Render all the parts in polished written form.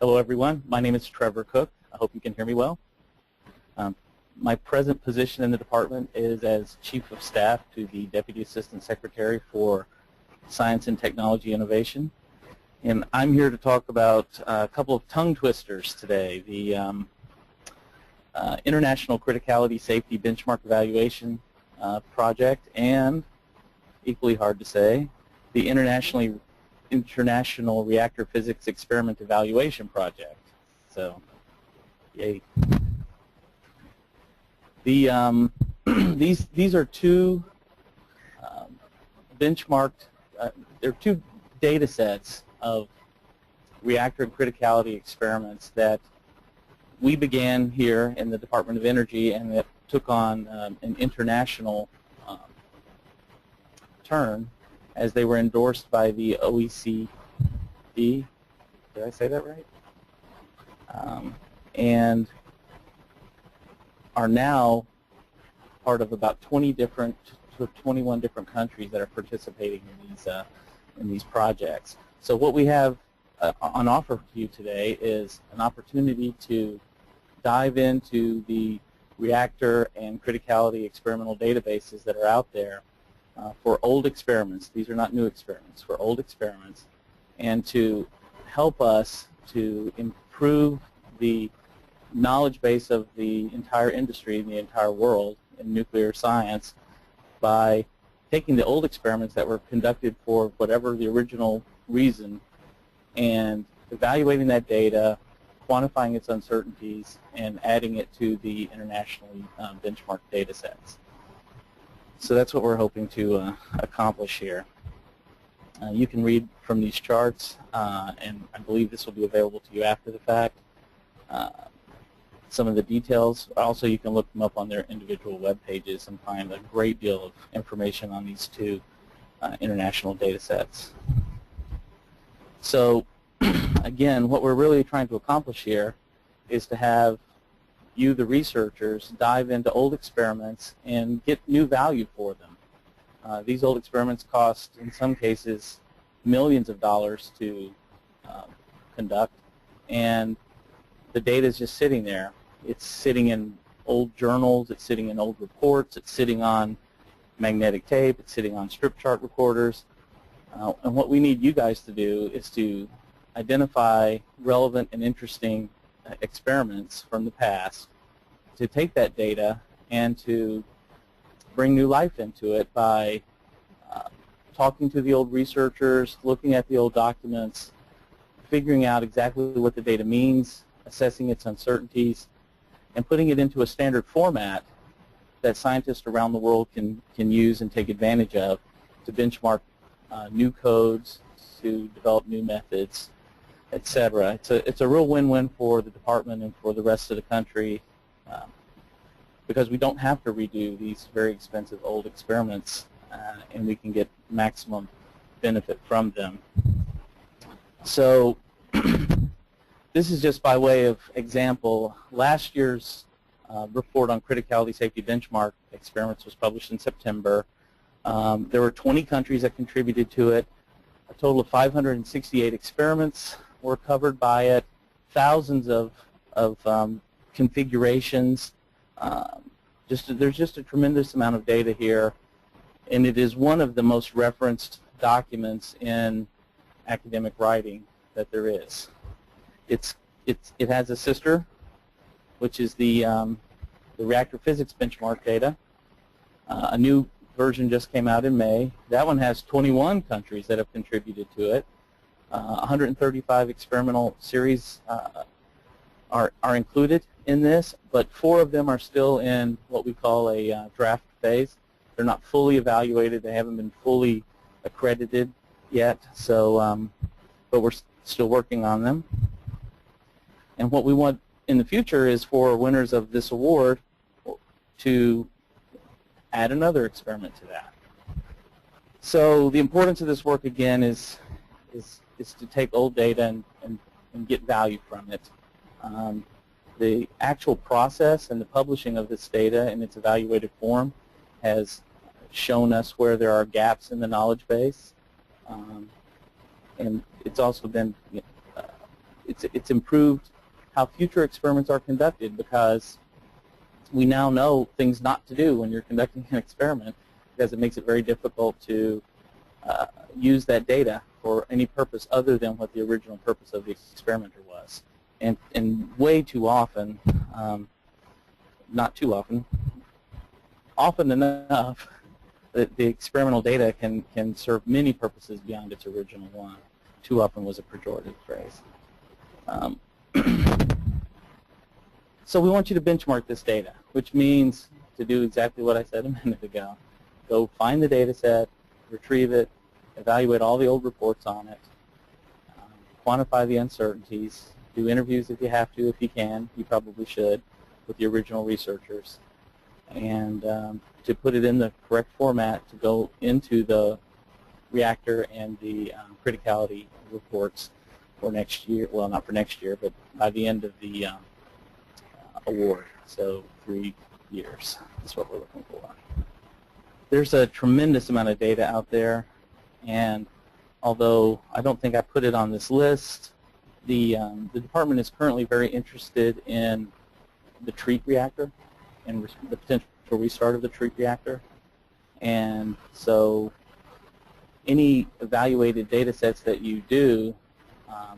Hello everyone, my name is Trevor Cook. I hope you can hear me well. My present position in the department is as Chief of Staff to the Deputy Assistant Secretary for Science and Technology Innovation. And I'm here to talk about a couple of tongue twisters today, the International Criticality Safety Benchmark Evaluation Project, and, equally hard to say, the International Reactor Physics Experiment Evaluation Project. So, yay. These are two benchmarked, they're two data sets of reactor and criticality experiments that we began here in the Department of Energy and that took on an international turn as they were endorsed by the OECD. Did I say that right? And are now part of about 20 different to 21 different countries that are participating in these projects. So what we have on offer to you today is an opportunity to dive into the reactor and criticality experimental databases that are out there for old experiments. These are not new experiments, for old experiments, and to help us to improve the knowledge base of the entire industry and the entire world in nuclear science by taking the old experiments that were conducted for whatever the original reason and evaluating that data, quantifying its uncertainties, and adding it to the internationally benchmarked data sets. So that's what we're hoping to accomplish here. You can read from these charts, and I believe this will be available to you after the fact. Some of the details. Also, you can look them up on their individual web pages and find a great deal of information on these two international data sets. So, again, what we're really trying to accomplish here is to have you, the researchers, dive into old experiments and get new value for them. These old experiments cost, in some cases, millions of dollars to conduct, and the data is just sitting there. It's sitting in old journals, it's sitting in old reports, it's sitting on magnetic tape, it's sitting on strip chart recorders. And what we need you guys to do is to identify relevant and interesting experiments from the past, to take that data and to bring new life into it by talking to the old researchers, looking at the old documents, figuring out exactly what the data means, assessing its uncertainties, and putting it into a standard format that scientists around the world can use and take advantage of to benchmark new codes, to develop new methods, etc. It's a real win-win for the department and for the rest of the country because we don't have to redo these very expensive old experiments and we can get maximum benefit from them. So this is just by way of example. Last year's report on criticality safety benchmark experiments was published in September. There were 20 countries that contributed to it. A total of 568 experiments were covered by it, thousands of configurations. There's just a tremendous amount of data here, and it is one of the most referenced documents in academic writing that there is. It has a sister, which is the reactor physics benchmark data. A new version just came out in May. That one has 21 countries that have contributed to it. 135 experimental series are included in this, but 4 of them are still in what we call a draft phase. They're not fully evaluated. They haven't been fully accredited yet, so but we're still working on them. And what we want in the future is for winners of this award to add another experiment to that. So the importance of this work, again, is to take old data and get value from it. The actual process and the publishing of this data in its evaluated form has shown us where there are gaps in the knowledge base. And it's also been it's improved how future experiments are conducted, because we now know things not to do when you're conducting an experiment, because it makes it very difficult to use that data for any purpose other than what the original purpose of the experimenter was. And way too often, not too often, often enough, that the experimental data can serve many purposes beyond its original one. Too often was a pejorative phrase. So we want you to benchmark this data, which means to do exactly what I said a minute ago. Go find the data set, retrieve it, evaluate all the old reports on it, quantify the uncertainties, do interviews if you have to, if you can. You probably should, with the original researchers, and to put it in the correct format to go into the reactor and the criticality reports for next year. Well, not for next year, but by the end of the award. So 3 years is what we're looking for. There's a tremendous amount of data out there, and although I don't think I put it on this list, the department is currently very interested in the treat reactor and the potential restart of the treat reactor. And so any evaluated data sets that you do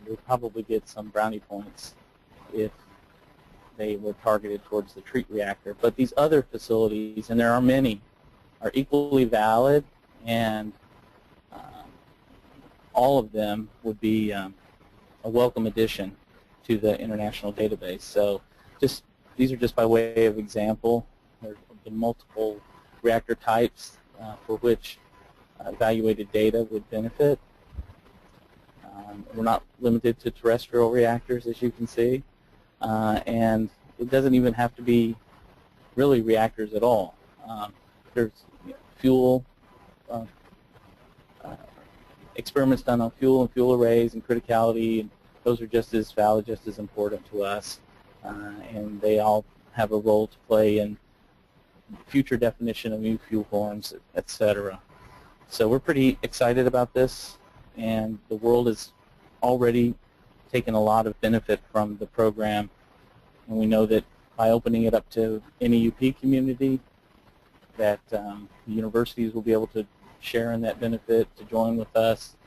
will probably get some brownie points if they were targeted towards the treat reactor. But these other facilities, and there are many, are equally valid, and all of them would be a welcome addition to the international database. So these are just by way of example. There's the multiple reactor types for which evaluated data would benefit. We're not limited to terrestrial reactors, as you can see, and it doesn't even have to be really reactors at all. There's fuel experiments done on fuel and fuel arrays and criticality, and those are just as valid, just as important to us, and they all have a role to play in future definition of new fuel forms, etc. So we're pretty excited about this, and the world has already taken a lot of benefit from the program, and we know that by opening it up to NEUP community, that the universities will be able to share in that benefit, to join with us,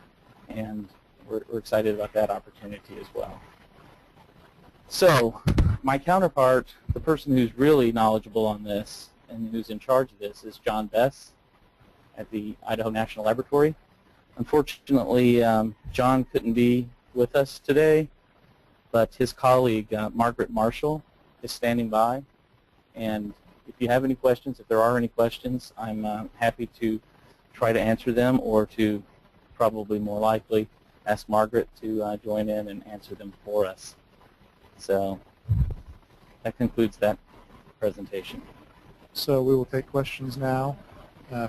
and we're excited about that opportunity as well. So my counterpart, the person who's really knowledgeable on this and who's in charge of this, is John Bess at the Idaho National Laboratory. Unfortunately, John couldn't be with us today, but his colleague, Margaret Marshall, is standing by. And if you have any questions, if there are any questions, I'm happy to try to answer them, or to, probably more likely, ask Margaret to join in and answer them for us. So that concludes that presentation. So we will take questions now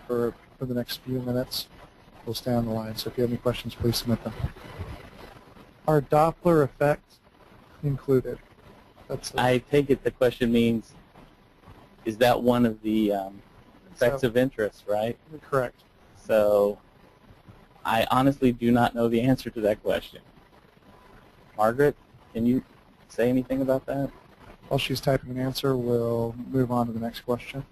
for the next few minutes. We'll stay on the line. So if you have any questions, please submit them. Are Doppler effects included? I take it the question means, is that one of the effects of interest, right? Correct. So I honestly do not know the answer to that question. Margaret, can you say anything about that? While she's typing an answer, we'll move on to the next question.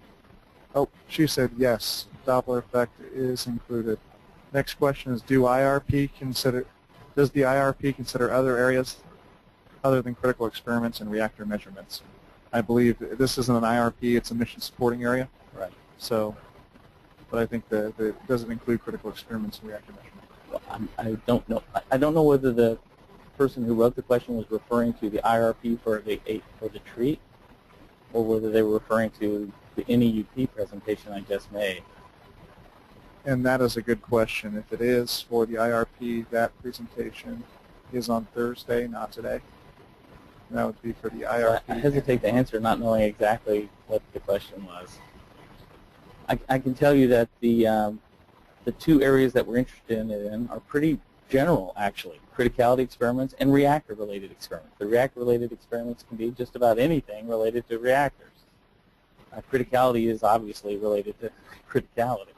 Oh, she said yes, Doppler effect is included. Next question is, does the IRP consider other areas other than critical experiments and reactor measurements? I believe this isn't an IRP, it's a mission supporting area. Right. So, but I think that it doesn't include critical experiments and reactor measurements. Well, I don't know. I don't know whether the person who wrote the question was referring to the IRP for the treat, or whether they were referring to the NEUP presentation I just made. And that is a good question. If it is for the IRP, that presentation is on Thursday, not today. And that would be for the IRP. I hesitate to answer not knowing exactly what the question was. I can tell you that the two areas that we're interested in are pretty general, actually. Criticality experiments and reactor-related experiments. The reactor-related experiments can be just about anything related to reactors. Criticality is obviously related to criticality.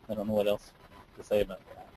I don't know what else to say about that.